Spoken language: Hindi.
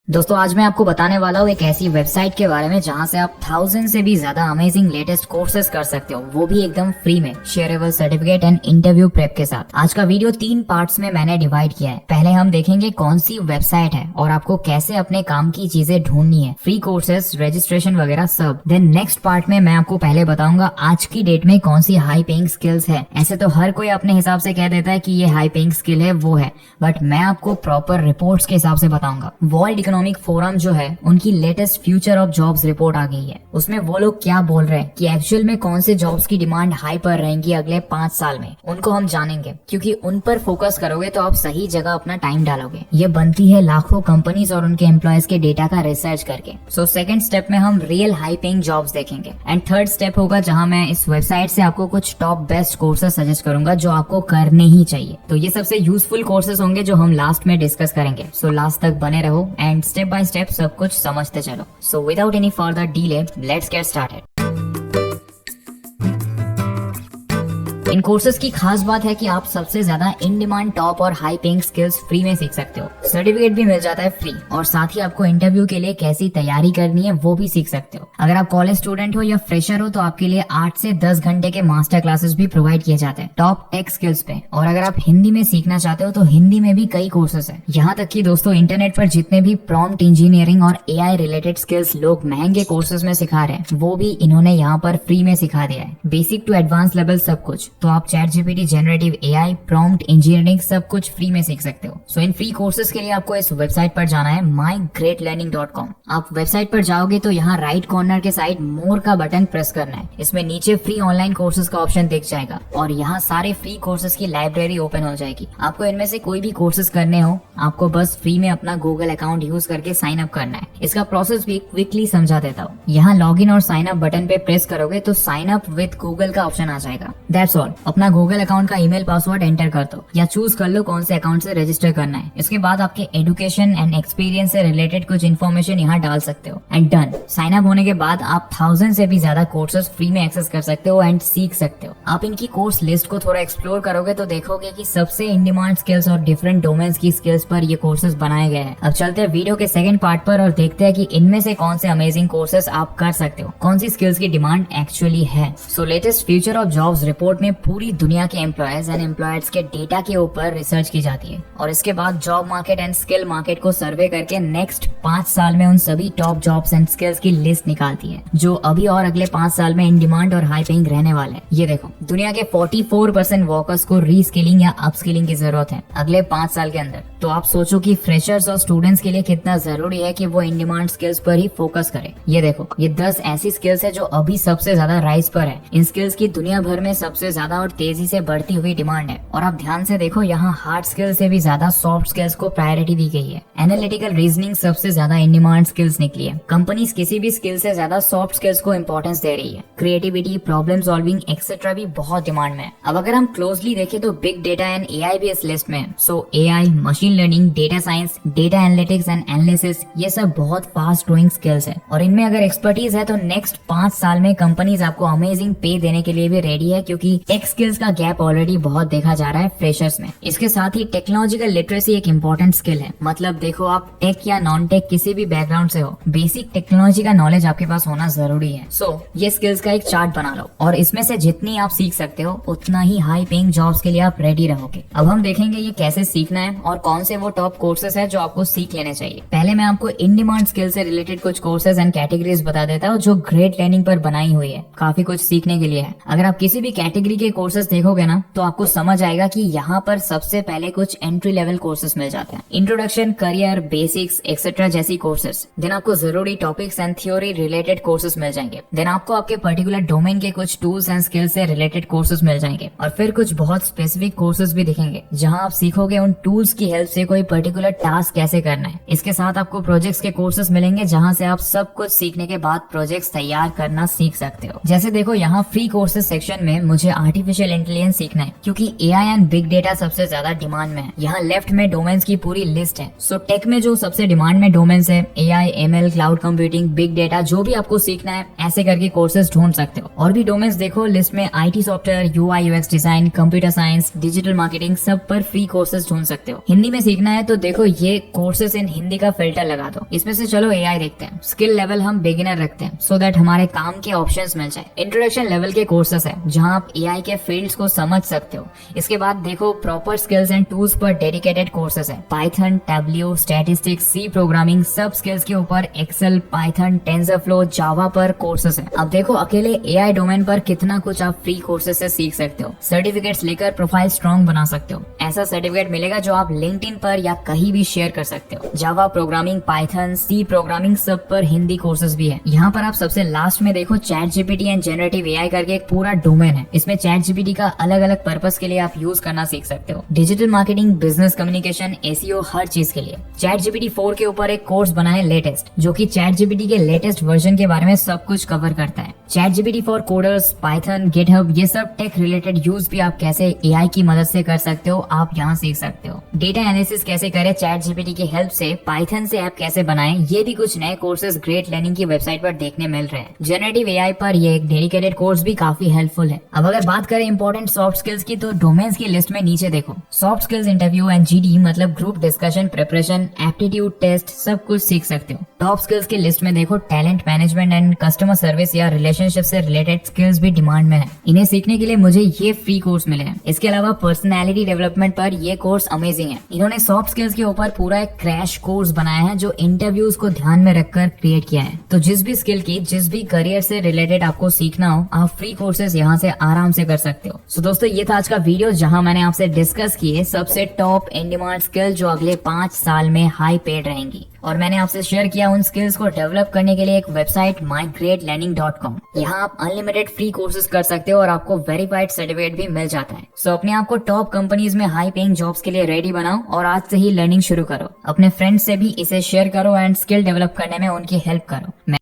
दोस्तों आज मैं आपको बताने वाला हूँ एक ऐसी वेबसाइट के बारे में जहाँ से आप 1000 से भी ज्यादा अमेजिंग लेटेस्ट कोर्सेज कर सकते हो, वो भी एकदम फ्री में, shareable certificate and interview prep के साथ। आज का वीडियो 3 पार्ट्स में मैंने डिवाइड किया है। पहले हम देखेंगे कौन सी वेबसाइट है और आपको कैसे अपने काम की चीजें ढूंढनी है, फ्री कोर्सेज, रजिस्ट्रेशन वगैरह सब। देन नेक्स्ट पार्ट में मैं आपको पहले बताऊंगा आज की डेट में कौन सी हाई पेइंग स्किल्स है। ऐसे तो हर कोई अपने हिसाब से कह देता है कि ये हाई पेइंग स्किल है, वो है, बट मैं आपको प्रॉपर रिपोर्ट्स के हिसाब से बताऊंगा। वर्ल्ड इकोनॉमिक फोरम जो है उनकी latest future of jobs report आ गई है। उसमें वो लोग क्या बोल रहे हैं कि एक्चुअल में कौन से जॉब्स की डिमांड हाई पर रहेंगी अगले 5 साल में, उनको हम जानेंगे। क्योंकि उन पर फोकस करोगे तो आप सही जगह अपना टाइम डालोगे। ये बनती है लाखों कंपनीज और उनके एम्प्लॉयज के डेटा का रिसर्च करके। सो सेकंड स्टेप में हम रियल हाई पेइंग जॉब्स देखेंगे एंड थर्ड स्टेप होगा जहां मैं इस वेबसाइट से आपको कुछ टॉप बेस्ट कोर्सेज सजेस्ट करूंगा जो आपको करने ही चाहिए। तो ये सबसे यूजफुल कोर्सेज होंगे जो हम लास्ट में डिस्कस करेंगे। सो लास्ट तक बने रहो एंड स्टेप बाय स्टेप सब कुछ समझते चलो। So without any further delay let's get started. In courses की खास बात है कि आप सबसे ज्यादा इन डिमांड टॉप और हाई पेइंग स्किल्स फ्री में सीख सकते हो। सर्टिफिकेट भी मिल जाता है फ्री और साथ ही आपको इंटरव्यू के लिए कैसी तैयारी करनी है वो भी सीख सकते हो। अगर आप कॉलेज स्टूडेंट हो या फ्रेशर हो तो आपके लिए 8 से 10 घंटे के मास्टर क्लासेस भी प्रोवाइड किए जाते हैं टॉप टेक स्किल्स पे। और अगर आप हिंदी में सीखना चाहते हो तो हिंदी में भी कई कोर्सेज है। यहाँ तक कि दोस्तों इंटरनेट पर जितने भी प्रॉम्प्ट इंजीनियरिंग और AI रिलेटेड स्किल्स लोग महंगे कोर्सेज में सिखा रहे हैं वो भी इन्होंने यहाँ पर फ्री में सिखा दिया है। बेसिक टू एडवांस लेवल सब कुछ। तो आप ChatGPT, generative AI, prompt engineering सब कुछ फ्री में सीख सकते हो। सो इन फ्री कोर्सेज के लिए आपको इस वेबसाइट पर जाना है mygreatlearning.com। आप वेबसाइट पर जाओगे तो यहाँ राइट कॉर्नर के साइड मोर का बटन प्रेस करना है। इसमें नीचे फ्री ऑनलाइन कोर्सेज का ऑप्शन दिख जाएगा और यहाँ सारे फ्री कोर्सेज की लाइब्रेरी ओपन हो जाएगी। आपको इनमें से कोई भी कोर्सेज करने हो आपको बस फ्री में अपना गूगल अकाउंट यूज करके साइन अप करना है। इसका प्रोसेस भी क्विकली समझा देता हूँ। यहाँ लॉग इन और साइन अप बटन पे प्रेस करोगे तो साइन अप विद गूगल का ऑप्शन आ जाएगा। That's all. अपना गूगल अकाउंट का ईमेल पासवर्ड एंटर कर दो या चूज कर लो कौन से अकाउंट से रजिस्टर करना है। इसके बाद आपके एजुकेशन एंड एक्सपीरियंस से रिलेटेड कुछ इन्फॉर्मेशन यहाँ डाल सकते हो एंड डन। साइन अप होने के बाद आप 1000 से भी ज्यादा कोर्सेज फ्री में एक्सेस कर सकते हो एंड सीख सकते हो। आप इनकी कोर्स लिस्ट को थोड़ा एक्सप्लोर करोगे तो देखोगे कि सबसे इन डिमांड स्किल्स और डिफरेंट डोमेन्स की स्किल्स पर ये कोर्सेज बनाए गए हैं। अब चलते हैं वीडियो के सेकंड पार्ट पर और देखते हैं कि इनमें से कौन से अमेजिंग कोर्सेज आप कर सकते हो, कौन सी स्किल्स की डिमांड एक्चुअली है। So latest future of jobs report में पूरी दुनिया के एम्प्लॉयज एंड एम्प्लॉयर्स के डेटा के ऊपर रिसर्च की जाती है और इसके बाद job market and skill market को सर्वे करके नेक्स्ट 5 साल में उन सभी टॉप जॉब्स एंड स्किल्स की लिस्ट निकालती है जो अभी और अगले 5 साल में इन डिमांड और हाई पेइंग रहने वाले हैं। ये देखो, दुनिया के 44% वर्कर्स को रीस्किलिंग या अपस्किलिंग की जरूरत है अगले 5 साल के अंदर। तो आप सोचो कि फ्रेशर्स और स्टूडेंट्स के लिए कितना जरूरी है कि वो इन डिमांड स्किल्स पर ही फोकस करें। ये देखो, ये 10 ऐसी स्किल्स है जो अभी सबसे ज्यादा राइज पर है। इन स्किल्स की दुनिया भर में सबसे ज्यादा और तेजी से बढ़ती हुई डिमांड है। और आप ध्यान से देखो, यहाँ हार्ड स्किल्स से भी ज्यादा सॉफ्ट स्किल्स को प्रायोरिटी दी गई है। एनालिटिकल रीजनिंग सबसे ज्यादा इन डिमांड स्किल्स निकली है। कंपनीज किसी भी स्किल से ज्यादा सॉफ्ट स्किल्स को इंपॉर्टेंस दे रही है। क्रिएटिविटी, प्रॉब्लम सॉल्विंग एक्सेट्रा भी बहुत डिमांड में है। अब अगर हम क्लोजली देखें तो बिग डेटा एंड AI भी इस लिस्ट में है। सो AI, machine learning, data science, data analytics and analysis, ये सब बहुत फास्ट ग्रोइंग स्किल्स है और इनमें अगर एक्सपर्टीज है तो नेक्स्ट 5 साल में कंपनीज आपको अमेजिंग पे देने के लिए भी रेडी है। क्योंकि टेक स्किल्स का गैप ऑलरेडी बहुत देखा जा रहा है फ्रेशर्स में। इसके साथ ही टेक्नोलॉजिकल लिटरेसी एक इम्पोर्टेंट स्किल है। मतलब देखो, आप टेक या नॉन टेक किसी भी बैकग्राउंड से हो, बेसिक टेक्नोलॉजी का नॉलेज आपके पास होना जरूरी है। सो ये स्किल्स का एक चार्ट बना लो और इसमें से जितनी आप सीख सकते हो उतना ही हाई पेइंग जॉब्स के लिए आप रेडी रहोगे। अब हम देखेंगे ये कैसे सीखना है और कौन से वो टॉप कोर्सेज है जो आपको सीख लेने चाहिए। पहले मैं आपको इन डिमांड स्किल से रिलेटेड कुछ कोर्सेज एंड कैटेगरीज बता देता हूँ जो ग्रेट लर्निंग पर बनाई हुई है। काफी कुछ सीखने के लिए है। अगर आप किसी भी कैटेगरी के कोर्सेज देखोगे ना तो आपको समझ आएगा कि यहाँ पर सबसे पहले कुछ एंट्री लेवल कोर्सेज मिल जाते हैं। इंट्रोडक्शन, करियर, बेसिक्स एक्सेट्रा जैसी कोर्सेज। देन आपको जरूरी topics and theory related courses मिल जाएंगे। देन आपको आपके पर्टिकुलर डोमेन के कुछ टूल्स एंड स्किल्स से रिलेटेड कोर्सेज मिल जाएंगे और फिर कुछ बहुत स्पेसिफिक कोर्सेज भी दिखेंगे जहाँ आप सीखोगे उन टूल्स की हेल्प से कोई पर्टिकुलर टास्क कैसे करना है। इसके साथ आपको प्रोजेक्ट्स के कोर्सेज मिलेंगे जहाँ से आप सब कुछ सीखने के बाद प्रोजेक्ट्स तैयार करना सीख सकते हो। जैसे देखो, यहाँ फ्री कोर्सेज सेक्शन में मुझे आर्टिफिशियल इंटेलिजेंस सीखना है, क्योंकि एआई एंड बिग डेटा सबसे ज्यादा डिमांड में है। यहाँ लेफ्ट में डोमेन्स की पूरी लिस्ट है। सो टेक में जो सबसे डिमांड में डोमेन्स है, AI, ML, cloud computing, big data, जो भी आपको सीखना है ऐसे करके कोर्सेज ढूंढ सकते हो। और भी डोमेन्स देखो लिस्ट में, IT software, UI UX design, computer science, digital marketing, सब पर फ्री कोर्सेज ढूंढ सकते हो। हिंदी में सीखना है तो देखो ये कोर्सेज इन हिंदी का फिल्टर लगा दो। इसमें से चलो एआई देखते हैं। स्किल लेवल हम बिगिनर रखते हैं सो दैट हमारे काम के ऑप्शंस मिल जाए। इंट्रोडक्शन लेवल के कोर्सेस है जहां आप एआई के फील्ड्स को समझ सकते हो। इसके बाद देखो प्रॉपर स्किल्स एंड टूल्स पर डेडिकेटेड कोर्सेस है। Python, Tableau, statistics, C programming, सब स्किल्स के ऊपर एक्सेल, पाइथन, टेंसरफ्लो, जावा पर कोर्सेस है। अब देखो अकेले एआई डोमेन पर कितना कुछ आप फ्री कोर्सेस से सीख सकते हो। सर्टिफिकेट्स लेकर प्रोफाइल स्ट्रॉन्ग बना सकते हो। ऐसा सर्टिफिकेट मिलेगा जो आप लिंक्डइन पर या कहीं भी शेयर कर सकते हो। Java programming, Python, C programming, सब पर हिंदी कोर्सेज भी है। यहाँ पर आप सबसे लास्ट में देखो chat GPT and generative AI करके एक पूरा डोमेन है। इसमें चैट जीपीटी का अलग अलग पर्पस के लिए आप यूज करना सीख सकते हो। Digital marketing, business communication, SEO, हर चीज के लिए। चैट जीपीटी 4 के ऊपर एक कोर्स बना है लेटेस्ट, जो कि चैट जीपीटी के लेटेस्ट वर्जन के बारे में सब कुछ कवर करता है। Chat GPT for coders, Python, GitHub, ये सब टेक रिलेटेड यूज भी आप कैसे एआई की मदद से कर सकते हो, आप यहाँ सीख सकते हो। डेटा एनालिसिस कैसे करें चैट जीपीटी की हेल्प से, पाइथन से ऐप कैसे बनाएं, ये भी कुछ नए कोर्सेज ग्रेट लर्निंग की वेबसाइट पर देखने मिल रहे हैं। जनरेटिव एआई पर ये एक डेडिकेटेड कोर्स भी काफी हेल्पफुल है। अब अगर बात करें इंपॉर्टेंट सॉफ्ट स्किल्स की, तो डोमेन्स की लिस्ट में नीचे देखो। Soft skills interview and GD मतलब group discussion, preparation, aptitude test, सब कुछ सीख सकते हो। टॉप स्किल्स की लिस्ट में देखो talent management and customer service या रिलेशनशिप से रिलेटेड स्किल्स भी डिमांड में है। इन्हें सीखने के लिए मुझे ये फ्री कोर्स मिले हैं। इसके अलावा पर्सनैलिटी डेवलपमेंट पर ये कोर्स अमेजिंग है। इन्होंने सॉफ्ट स्किल्स के ऊपर पूरा एक क्रैश कोर्स बनाया है जो इंटरव्यूज को ध्यान में रखकर क्रिएट किया है। तो जिस भी स्किल की, जिस भी करियर से रिलेटेड आपको सीखना हो, आप फ्री कोर्सेज यहाँ से आराम से कर सकते हो। सो दोस्तों ये था आज का वीडियो जहाँ मैंने आपसे डिस्कस किए सबसे टॉप इन डिमांड स्किल जो अगले 5 साल में हाई पेड रहेंगी। और मैंने आपसे शेयर किया उन स्किल्स को डेवलप करने के लिए एक वेबसाइट mygreatlearning.com। यहाँ आप अनलिमिटेड फ्री कोर्सेज कर सकते हो और आपको वेरीफाइड सर्टिफिकेट भी मिल जाता है। सो अपने आप को टॉप कंपनीज में हाई पेइंग जॉब्स के लिए रेडी बनाओ और आज से ही लर्निंग शुरू करो। अपने फ्रेंड्स से भी इसे शेयर करो एंड स्किल डेवलप करने में उनकी हेल्प करो।